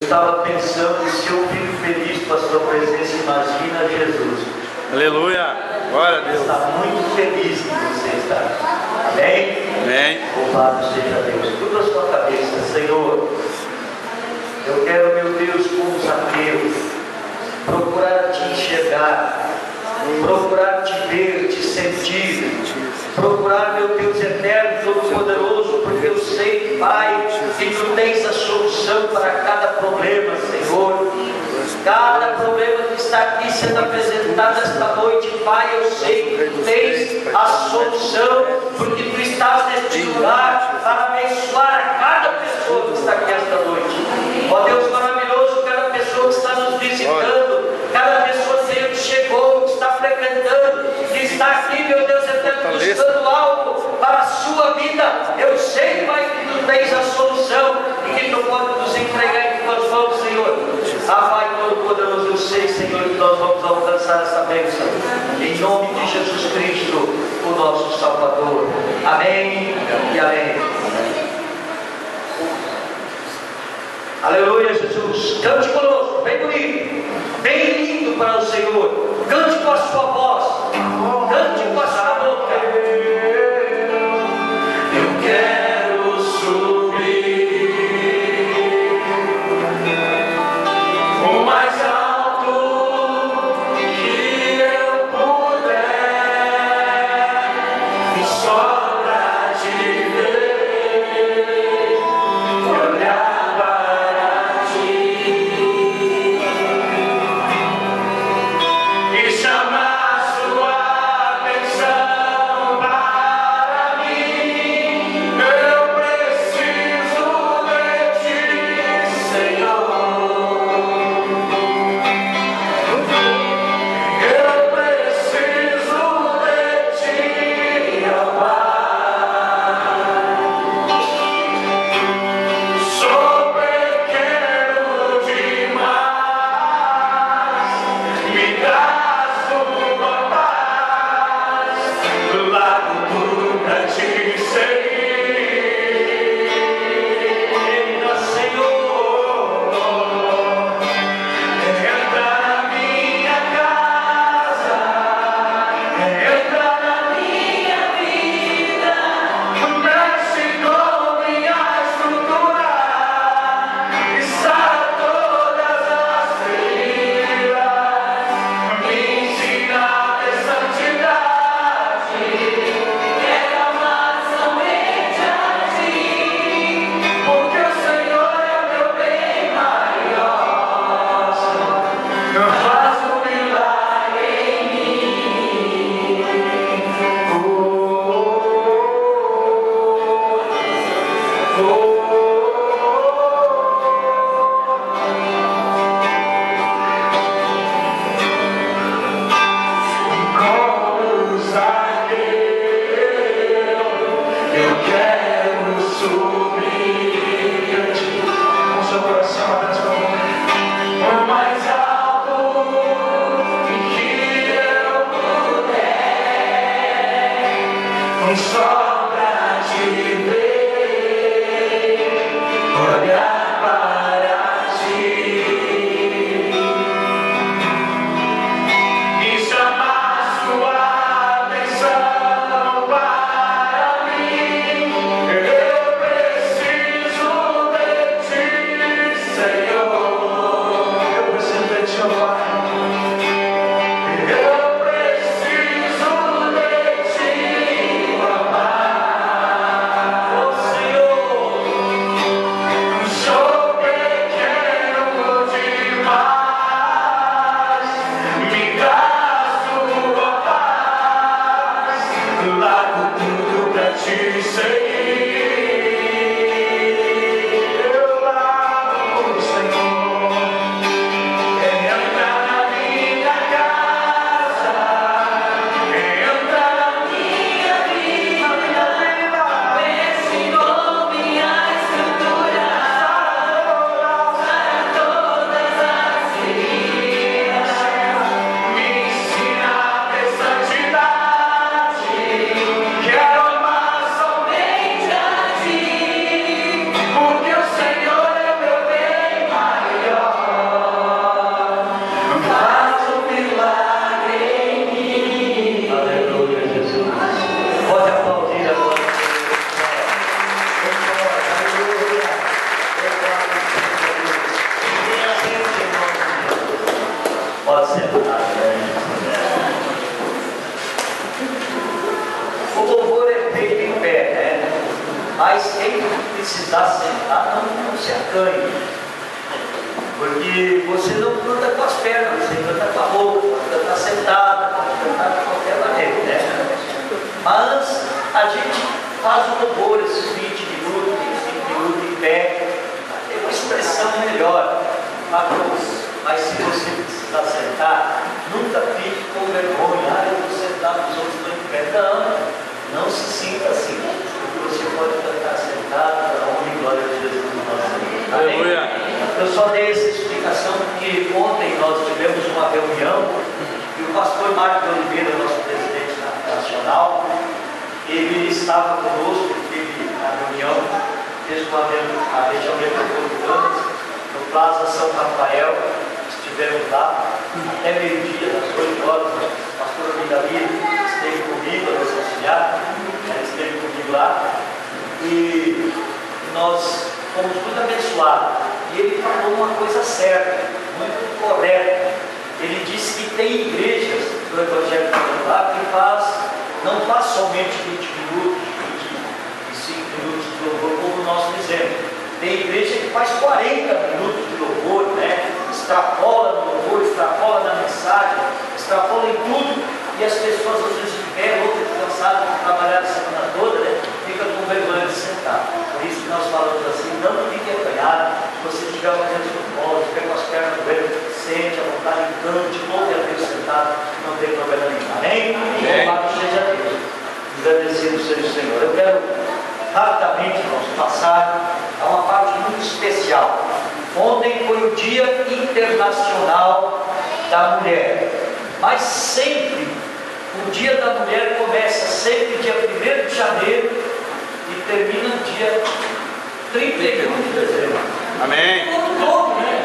Estava pensando, se eu fico feliz com a sua presença, imagina Jesus. Aleluia, glória a Deus. Está muito feliz que você está. Amém? Amém. Louvado seja Deus. Curva a sua cabeça, Senhor. Eu quero, meu Deus, como Zaqueu, procurar te enxergar, procurar te ver, te sentir, procurar, meu Deus eterno, todo-poderoso, porque eu sei, Pai, que tu tens a solução para cada problema, Senhor. Cada problema que está aqui sendo apresentado esta noite, Pai, eu sei que tu tens a solução, porque tu estás neste lugar para abençoar a cada pessoa que está aqui esta noite. Ó Deus maravilhoso, cada pessoa que está nos visitando, cada pessoa, Senhor, que chegou, que está frequentando, que está aqui, meu Deus eterno, buscando algo para a sua vida. Eu sei, Pai, que tu tens a solução e que tu pode nos entregar em tuas mãos, Senhor. Ah, Pai Todo-Poderoso, eu sei, Senhor, que nós vamos alcançar essa bênção. Em nome de Jesus Cristo, o nosso Salvador. Amém e amém. Aleluia, Jesus. Cante conosco, vem comigo. Bem lindo para o Senhor. Cante com a sua voz. Cante com a sua boca. Eu quero subir o mais alto que eu puder, e só pra te ver, olhar para ti e chamar Pode sentar, né? O louvor é feito em pé, né? Mas quem precisar sentar, não se acanhe. Porque você não canta com as pernas, você canta com a boca, pode cantar sentado, pode cantar de qualquer maneira, né? Mas a gente faz o louvor esses 20 minutos, 25 minutos em pé, tem uma expressão melhor. Mas se você precisar sentar, nunca fique com vergonha. Eu vou sentar, os outros estão em pé. Não se sinta assim. Você pode cantar sentado, para a honra e glória de Jesus no nosso Senhor. Aleluia. Eu só dei essa explicação porque ontem nós tivemos uma reunião e o pastor Marco de Oliveira, nosso presidente nacional, ele estava conosco, teve a reunião, fez a região metropolitana, no Plaza São Rafael, estivemos lá, até meio-dia, às 8 horas, o pastor Vidalí esteve comigo, a nossa auxiliar, esteve comigo lá, e nós fomos muito abençoados. E ele falou uma coisa certa, muito correta. Ele disse que tem igrejas do Evangelho Popular que não faz somente 20 minutos, 25 minutos de louvor, como nós fizemos. Tem igreja que faz 40 minutos de louvor, né? Extrapola no louvor, extrapola na mensagem, extrapola em tudo. E as pessoas às vezes de pé, outras cansadas de trabalhar a semana toda, né? Fica com vergonha de sentar. Por isso que nós falamos assim, não fique acanhado. Se você estiver fazendo no colo, estiver com as pernas no joelho, sente a vontade, cante, louve a Deus sentado, não tem problema nenhum. Amém? Louvado seja Deus. Agradecido seja o Senhor. Eu quero rapidamente, irmãos, passar a uma parte muito especial. Ontem foi o Dia Internacional da Mulher. Mas sempre, o Dia da Mulher começa sempre dia 1º de janeiro e termina dia 31 de dezembro. Amém. Todo, né?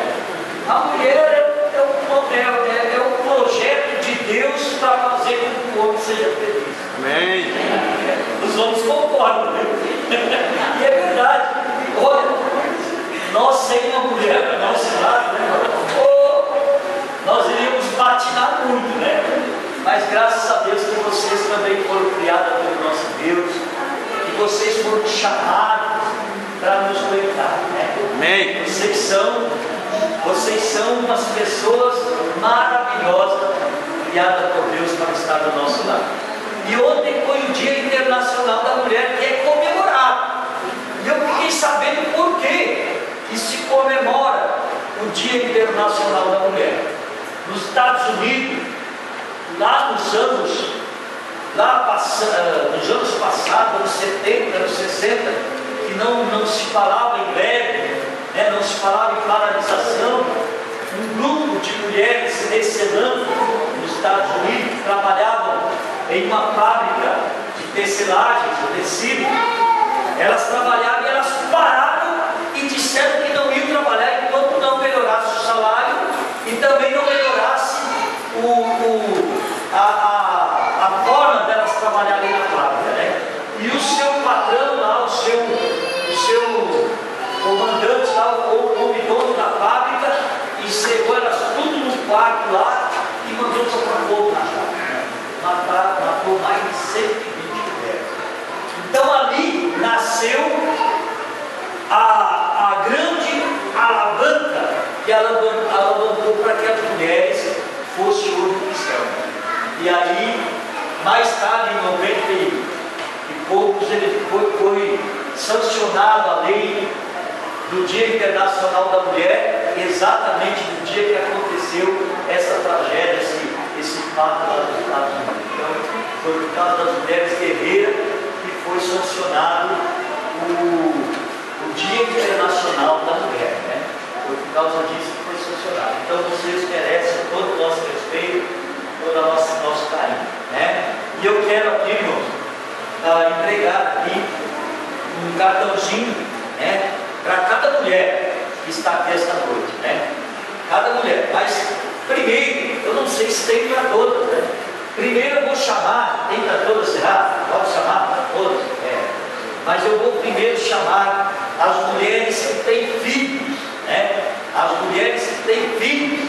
A mulher é o projeto de Deus para fazer com que o homem seja feliz. Amém. Os homens concordam, né? E é verdade. Olha, nós sem uma mulher para nosso lado, né? Nós iríamos patinar muito, né? Mas graças a Deus que vocês também foram criadas pelo nosso Deus, que vocês foram chamados para nos aguentar, né? Amém. Vocês são umas pessoas maravilhosas, criadas por Deus para estar do nosso lado. E ontem foi o Dia Internacional da Mulher, que é comemorado. E eu fiquei sabendo por que se comemora o Dia Internacional da Mulher. Nos Estados Unidos, lá nos anos passados, anos 70, anos 60, que não se falava em greve, né, não se falava em paralisação, um grupo de mulheres nesse ano, nos Estados Unidos, trabalhavam em uma fábrica de tecelagem, de tecido. Elas trabalhavam e elas pararam e disseram que não iam trabalhar enquanto não melhorasse o salário e também não melhorasse a forma delas trabalharem na fábrica, né? E o seu patrão lá, o seu comandante lá, o dono da fábrica, encerrou elas tudo no quarto lá e mandou tocar fogo na fábrica. Matou mais de 120 mulheres. Então ali nasceu a grande alavanca que alavancou para que as mulheres fossem hoje cristãs. E aí, mais tarde, em 90 e poucos, ele foi sancionado a lei do Dia Internacional da Mulher, exatamente no dia que aconteceu essa tragédia, esse fato lá nos Estados Unidos. Então, foi por causa das mulheres guerreiras que foi sancionado o Dia Internacional da Mulher, né? Foi por causa disso que foi sancionado. Então vocês merecem todo o nosso respeito, todo o nosso carinho, né? E eu quero aqui, irmãos, entregar aqui um cartãozinho, né? Para cada mulher que está aqui esta noite, né? Cada mulher. Mas primeiro, eu não sei se tem para todas, né? Primeiro eu vou chamar, tem para todas, será? Pode chamar para todas? Mas eu vou primeiro chamar as mulheres que têm filhos, né? As mulheres que têm filhos.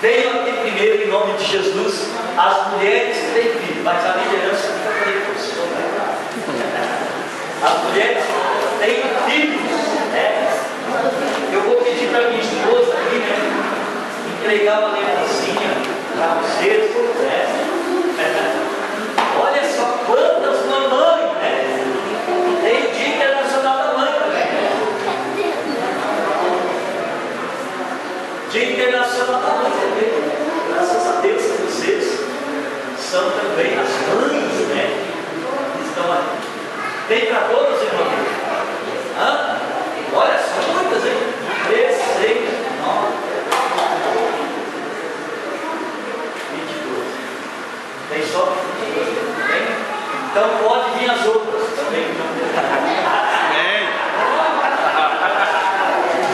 Venham aqui primeiro, em nome de Jesus, as mulheres que têm filho, mas a liderança fica precoce. As mulheres têm filhos, né? Eu vou pedir para minha esposa aqui, né, entregar uma lembrancinha para vocês, né? Olha só quantas mamães, né? Tem o Dia Internacional da Mãe também, né? Dia Internacional da Mãe também, né? Graças a Deus que vocês são também as mães, né? Que estão aqui. Tem para todos, irmão? Hã? Olha, são muitas, hein? 3, 6, 9, 22. Tem só 22? Tem? Então pode vir as outras também. Amém.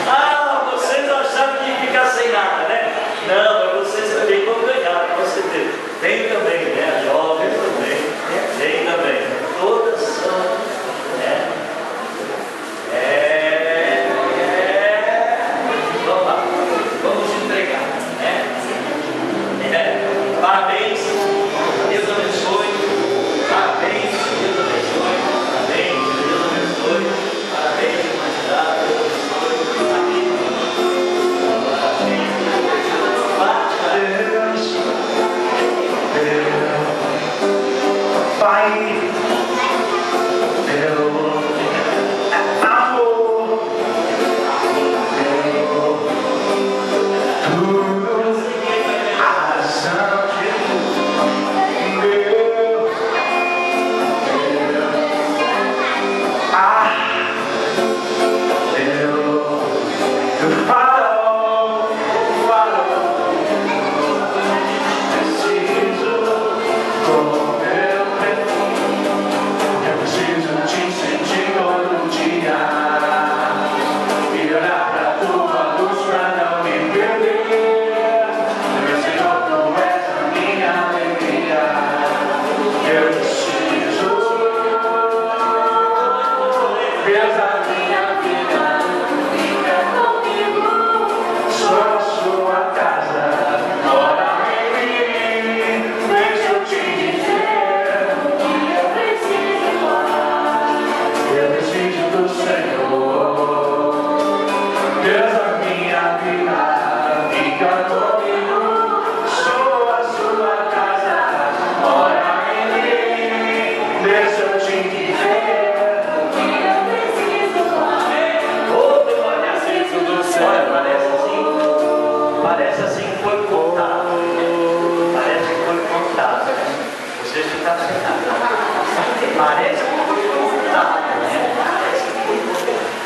Ah, vocês acharam que ia ficar sem nada, né? Não, mas vocês também vão ganhar, com certeza. Tem também, né? Jovens também. Tem também. Todas são. Vamos lá. Vamos entregar. Parabéns. Deus abençoe. Parabéns. Deus abençoe. Parabéns. Deus abençoe. Parabéns, humanidade. Deus abençoe. Amém. Pai.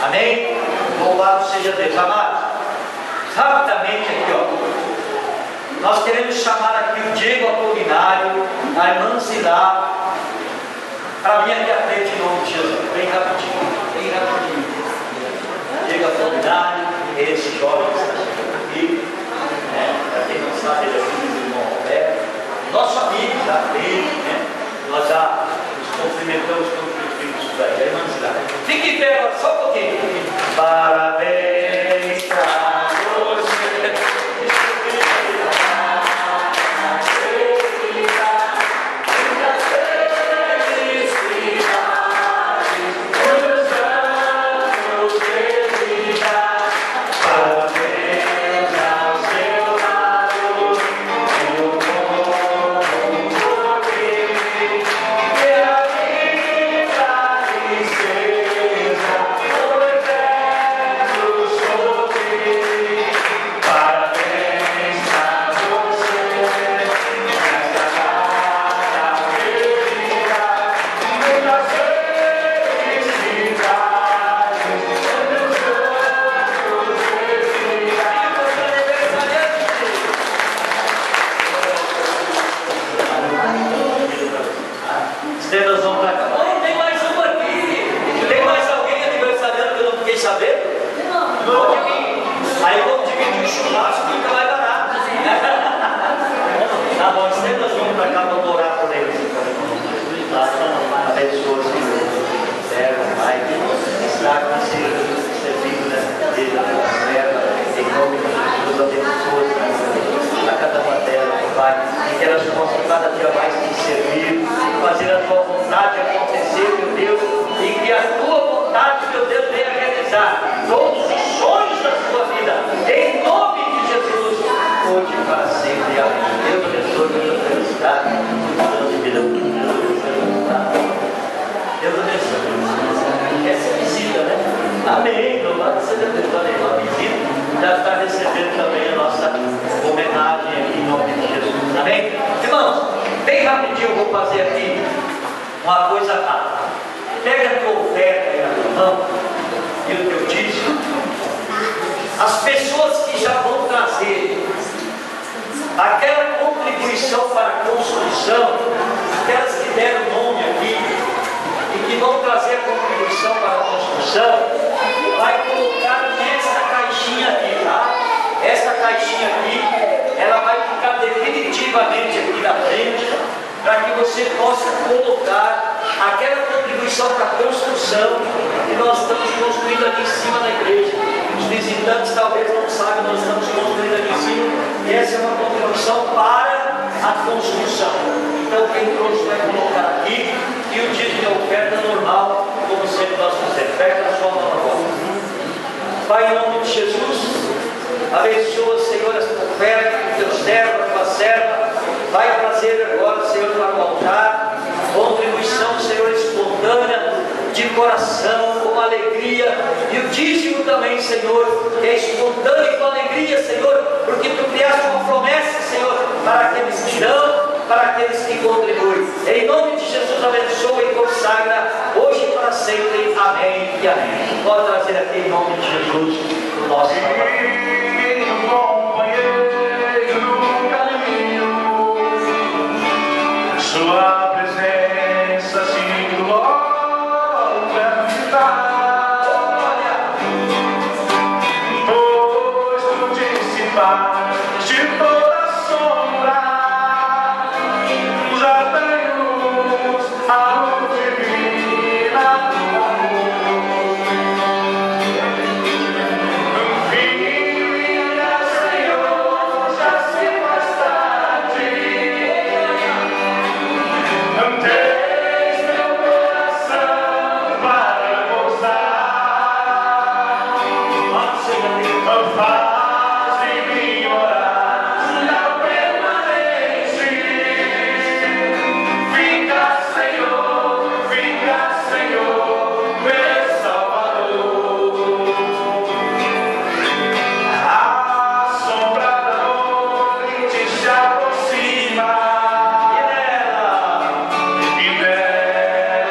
Amém? Louvado seja Deus. Amados, rapidamente aqui, ó. Nós queremos chamar aqui o Diego Apolinário, a irmã Zilá, para vir aqui à frente em nome de Jesus. Bem rapidinho, bem rapidinho. Diego Apolinário, esse jovem que está chegando aqui, né? Para quem não sabe, ele é filho do irmão Roberto, nosso amigo já dele, né? Nós já nos cumprimentamos com os filhos da irmã Zilá. Fique em pé agora, só um pouquinho. Parabéns para você. Parabéns. vou fazer aqui uma coisa rápida. Pega a tua oferta aí na tua mão e o teu dízimo. As pessoas que já vão trazer aquela contribuição para a construção, aquelas que deram nome aqui e que vão trazer a contribuição para a construção, vai colocar nessa caixinha aqui, tá? Essa caixinha aqui, ela vai ficar definitivamente aqui na frente, para que você possa colocar aquela contribuição para a construção que nós estamos construindo aqui em cima da igreja. Os visitantes talvez não saibam, nós estamos construindo aqui em cima, e essa é uma contribuição para a construção. Então quem trouxe vai colocar aqui, e o dízimo de oferta normal, como sempre nós fizemos. Pega a sua mão agora. Pai, em nome de Jesus, abençoa, Senhor, esta oferta, o teu servo, a tua serva, vai trazer agora, Senhor, para o altar, contribuição, Senhor, espontânea, de coração, com alegria, e o dízimo também, Senhor, que é espontâneo e com alegria, Senhor, porque tu criaste uma promessa, Senhor, para aqueles que dão, para aqueles que contribuem. Em nome de Jesus, abençoa e consagra hoje e para sempre. Amém e amém. Pode trazer aqui em nome de Jesus o nosso Sua presença se glória me dá, pois tu dissipaste toda sombra, já tenho a luz divina do amor. Filha, Senhor, já se faz tarde. Tens meu coração para gozar, faz em mim orar na permanente. Fica, Senhor, meu Salvador. A sombra da noite se aproxima, e nela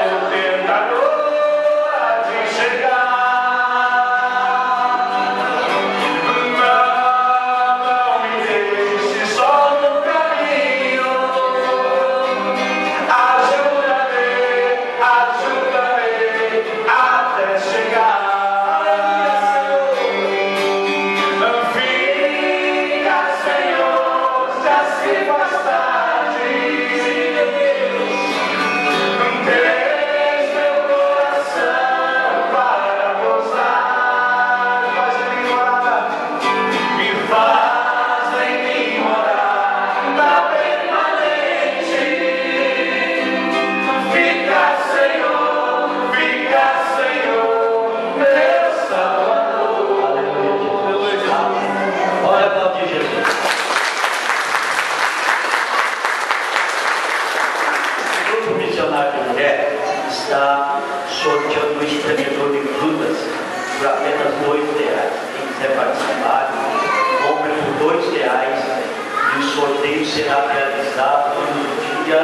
o tentador há de chegar. Não me deixe só no caminho, ajuda-me até chegar. Fica, Senhor, já se faz tarde. Tens meu coração para gozar, faz em mim morar na permanente. Fica, Senhor, meu Salvador. Olha para o de Jesus. O grupo missionário de mulher está sorteando um espremedor de frutas por apenas R$2. Quem quiser participar, compre por R$2 e o sorteio será realizado no dia.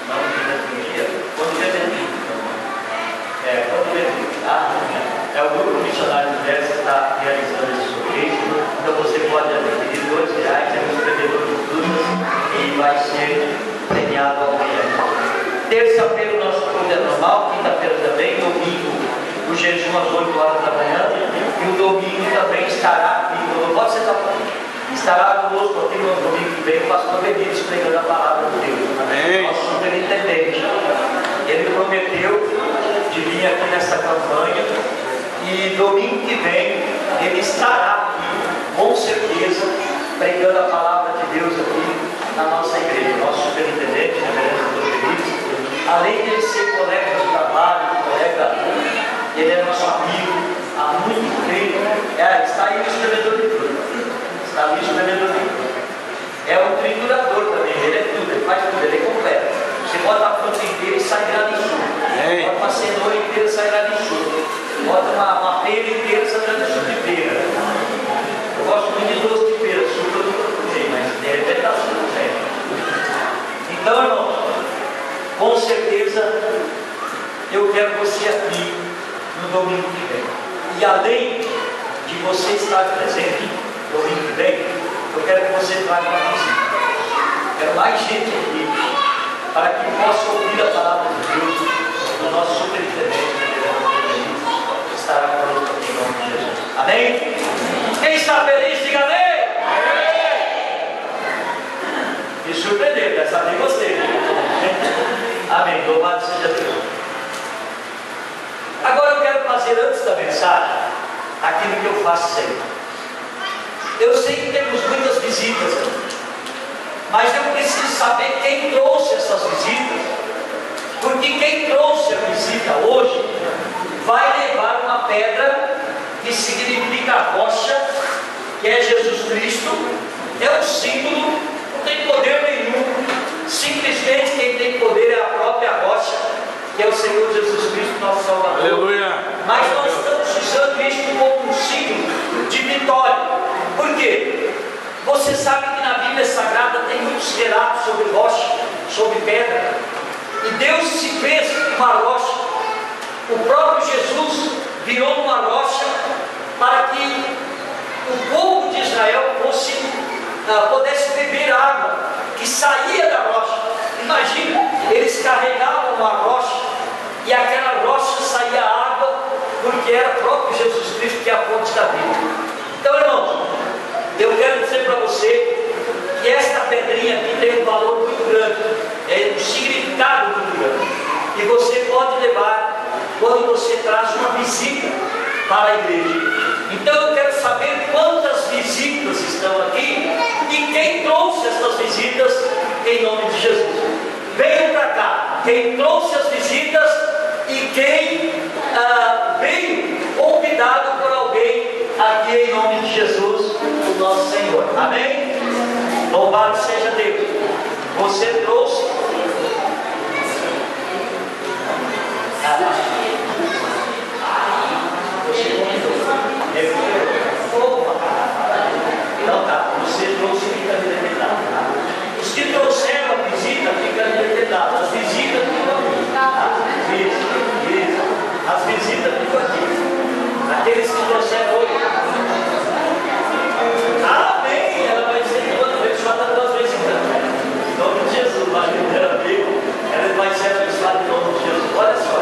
Não no dia. Quando vender. Quando vender, tá? É o grupo missionário de mulheres que está realizando esse sorteio. Então você pode adquirir R$2, é um espremedor de frutas e vai ser premiado amanhã. Terça-feira o nosso culto é normal, quinta-feira também, domingo o jejum às 8 horas da manhã, e o domingo também estará aqui, não pode ser estará conosco aqui no domingo que vem o pastor Benítez pregando a palavra de Deus. Amém. Nosso superintendente. Ele prometeu de vir aqui nessa campanha, e domingo que vem ele estará aqui, com certeza, pregando a palavra de Deus aqui na nossa igreja. Nosso superintendente, reverendo Benítez, além de ele ser colega de trabalho, ele é nosso amigo há muito tempo. Está aí o espremedor de fruta. Está ali o espremedor de fruta. É um triturador também, ele é tudo, ele faz tudo, ele é completo. Você bota a fruta inteira e sai grande suco. Bota uma cenoura inteira e sai grande suco. Bota uma pera inteira e sai grande suco de pera. Eu gosto muito de doce de pera, suco eu nunca comi, mas de repente dá suco sempre. no domingo que vem. E além de você estar presente no domingo que vem, eu quero que você traga uma visita. Quero mais gente aqui para que possa ouvir a palavra de Deus do nosso superintendente, que estará conosco aqui em nome de Jesus. Amém? Quem está feliz, diga amém. Me surpreendeu, dessa vez gostei. Amém. Louvado seja Deus. Agora eu quero fazer, antes da mensagem, aquilo que eu faço sempre. Eu sei que temos muitas visitas aqui, mas eu preciso saber quem trouxe essas visitas, porque quem trouxe a visita hoje vai levar uma pedra que significa rocha, que é Jesus Cristo. É um símbolo, não tem poder nenhum, simplesmente quem tem poder é a própria rocha, que é o Senhor Jesus Cristo, nosso Salvador. Aleluia. Mas nós estamos usando isto como um símbolo de vitória. Por quê? Você sabe que na Bíblia Sagrada tem muitos relatos sobre rocha, sobre pedra, e Deus se fez uma rocha. O próprio Jesus virou uma rocha para que o povo de Israel pudesse beber água que saía da rocha. Imagina, eles carregavam uma rocha e aquela rocha saía água, porque era o próprio Jesus Cristo que é a fonte da vida. Então, irmãos, eu quero dizer para você que esta pedrinha aqui tem um valor muito grande, é um significado muito grande, e você pode levar quando você traz uma visita para a igreja. Então eu quero saber quantas visitas estão aqui e quem trouxe essas visitas em nome de Jesus. Venham para cá, quem trouxe as visitas e quem veio convidado por alguém aqui em nome de Jesus, o nosso Senhor. Amém? Louvado seja Deus. Você trouxe. Você convidou. Então tá, você trouxe, fica determinado. Os que trouxeram a visita ficam determinados. As visitas ficam aqui. Isso. As visitas ficam aqui. Aqueles que trouxeram hoje. Amém. Ela vai ser abençoada 2 vezes então. Em nome de Jesus, mas primeira vez, ela vai ser abençoada em nome de Jesus. Olha só.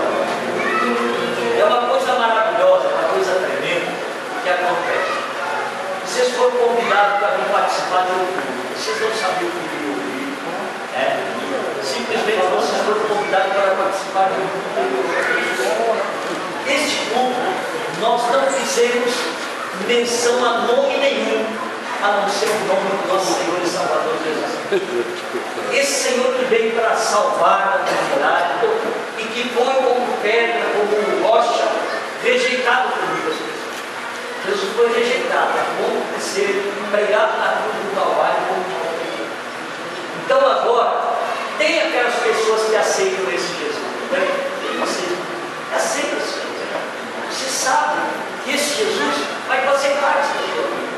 É uma coisa maravilhosa, uma coisa tremenda que acontece. Vocês foram convidados para vir participar de um culto. Vocês não sabiam o que iam ouvir. Simplesmente vocês foram convidados para participar de um culto. Este culto, nós não fizemos menção a nome nenhum, a não ser o nome do nosso Senhor e Salvador Jesus. Esse Senhor que veio para salvar a humanidade e que foi como pedra, como rocha, rejeitado por muitas pessoas. Jesus foi rejeitado, a ponto de ser pregado na cruz do Calvário. Então agora, tem aquelas pessoas que aceitam esse Jesus, né? Você aceita esse Jesus. Você sabe que esse Jesus vai fazer parte da sua vida,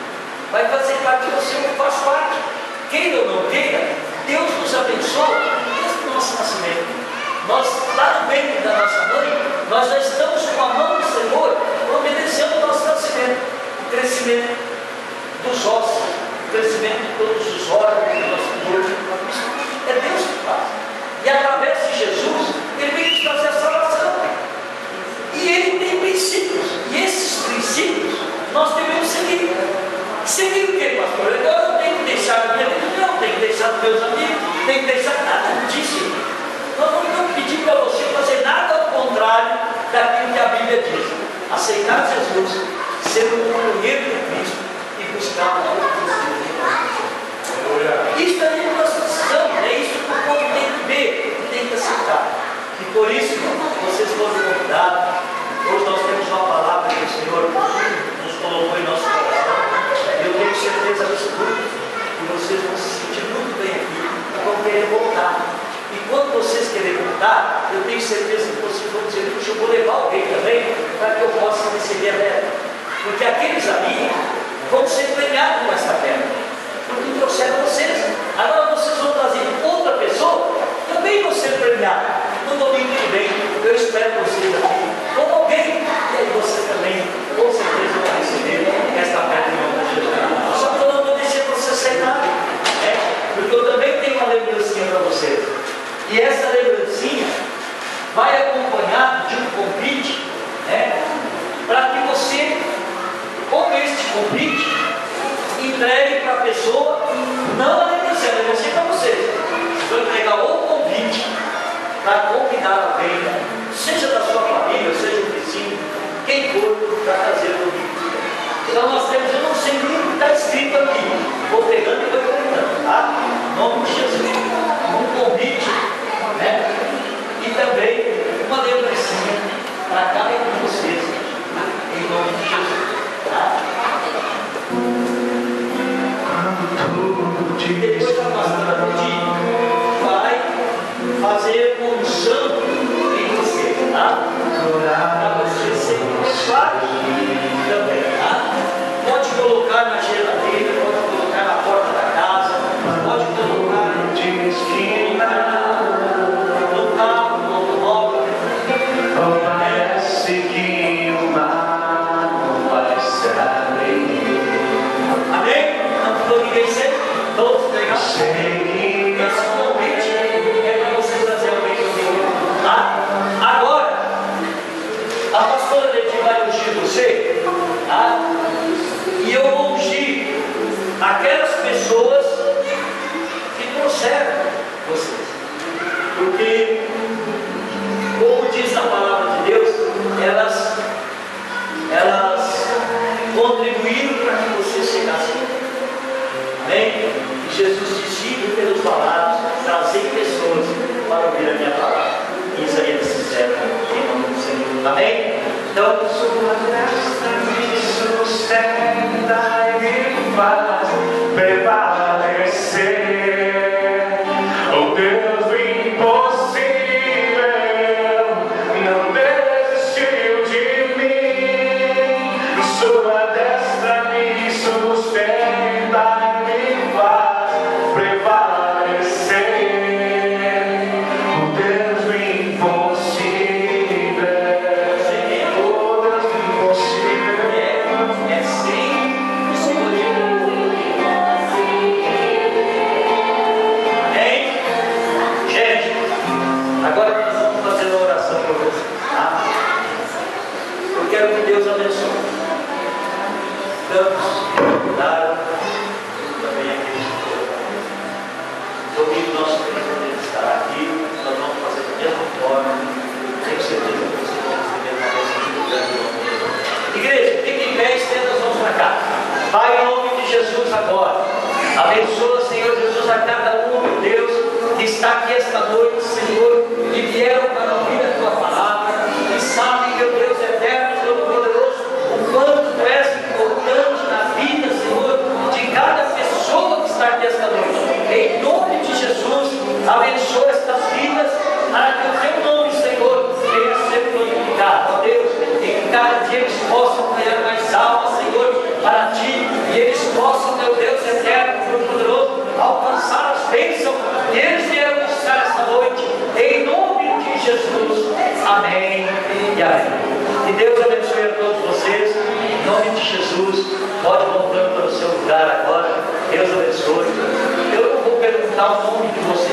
vai fazer parte de você, não faz parte. Queira ou não queira, Deus nos abençoa desde o nosso nascimento. Nós, lá no ventre da nossa mãe, nós já estamos com a mão do Senhor providenciando o nosso nascimento, o crescimento dos ossos, o crescimento de todos os órgãos do nosso corpo. Isso é Deus que faz. E através de Jesus, Ele vem nos trazer a salvação. E Ele tem princípios. E esses princípios nós devemos seguir. Seguir o que, pastor? Agora eu tenho que deixar a minha vida, não, tenho que deixar os meus amigos, tenho que deixar nada disso. Nós não estamos pedindo para você fazer nada ao contrário daquilo que a Bíblia diz. Aceitar Jesus, ser um companheiro de Cristo e buscar a obediência. Isso é o que nós precisamos, é isso que o povo tem que ver, tem que aceitar. E por isso, vocês foram convidados. Hoje nós temos uma palavra que o Senhor nos colocou em nosso coração. E eu tenho certeza absoluta que vocês vão se sentir muito bem aqui e vão querer voltar. E quando vocês querem voltar, eu tenho certeza que vocês vão dizer: puxa, eu vou levar alguém também para que eu possa receber a pedra. Porque aqueles ali vão ser premiados com essa pedra, porque trouxeram vocês. Agora vocês vão trazer outra pessoa, também vão ser premiados. No domingo que vem, eu espero vocês aqui com alguém. este convite, entregue para a pessoa, não a lembrancinha, a lembrancinha para vocês. Vou entregar o convite para convidar alguém, seja da sua família, seja um vizinho, quem for, para trazer o convite. Então nós temos, eu não sei nem o que está escrito aqui, vou pegando e vou comentando, tá? Em nome de Jesus. Um convite, né? E também uma lembrancinha para cada um de vocês, em nome de Jesus, tá? Depois que a pastora pedir, vai fazer um unção em você, tá? Para você ser abençoado também, tá? Pode colocar na geladeira, pode colocar na porta da casa, pode colocar no carro, no automóvel. Parece que o mar não vai se abrir. Amém? Não ficou ninguém sem? Todos pegaram? Esse convite é para você trazer alguém comigo, tá? Agora, a pastora Leti vai ungir você, tá? E eu vou ungir aquelas pessoas que trouxeram vocês. Porque, como diz a palavra de Deus, elas contribuíram para que você chegasse aqui. Amém? E Jesus disse pelos palavras, trazei pessoas para ouvir a minha palavra. Isso aí é sincero, em nome do Senhor. Amém? Então, Sua graça me sustenta e me faz prevalecer. Oh Deus do impossível, não desistiu de mim. Sua destra me sustenta e me faz prevalecer. Oh Deus do impossível. Agora nós vamos fazer uma oração para você, tá? Eu quero que Deus abençoe tantos que ajudaram, também aqueles que foram. Domingo nosso presidente estará aqui, nós vamos fazer da mesma forma. Tenho certeza que vocês vão receber uma bênção muito grande. Igreja, fique em pé e estenda as mãos para cá. Pai, em nome de Jesus agora, abençoa, Senhor Jesus, a cada um, meu Deus, que está aqui esta noite, Senhor, que vieram para ouvir a Tua palavra, e sabem, meu Deus eterno, Todo-Poderoso, o quanto Tu és importante na vida, Senhor, de cada pessoa que está aqui esta noite. Em nome de Jesus, abençoa estas vidas, para que o Teu nome, Senhor, venha ser glorificado. Ó Deus, e que cada dia eles possam ganhar mais almas, Senhor, para Ti, e eles possam, meu Deus eterno, Todo-Poderoso, alcançar as bênçãos que eles vieram buscar esta noite, em nome de Jesus. Amém e amém. Que Deus abençoe a todos vocês, em nome de Jesus. Pode voltando para o seu lugar agora. Deus abençoe. Eu não vou perguntar o nome de vocês.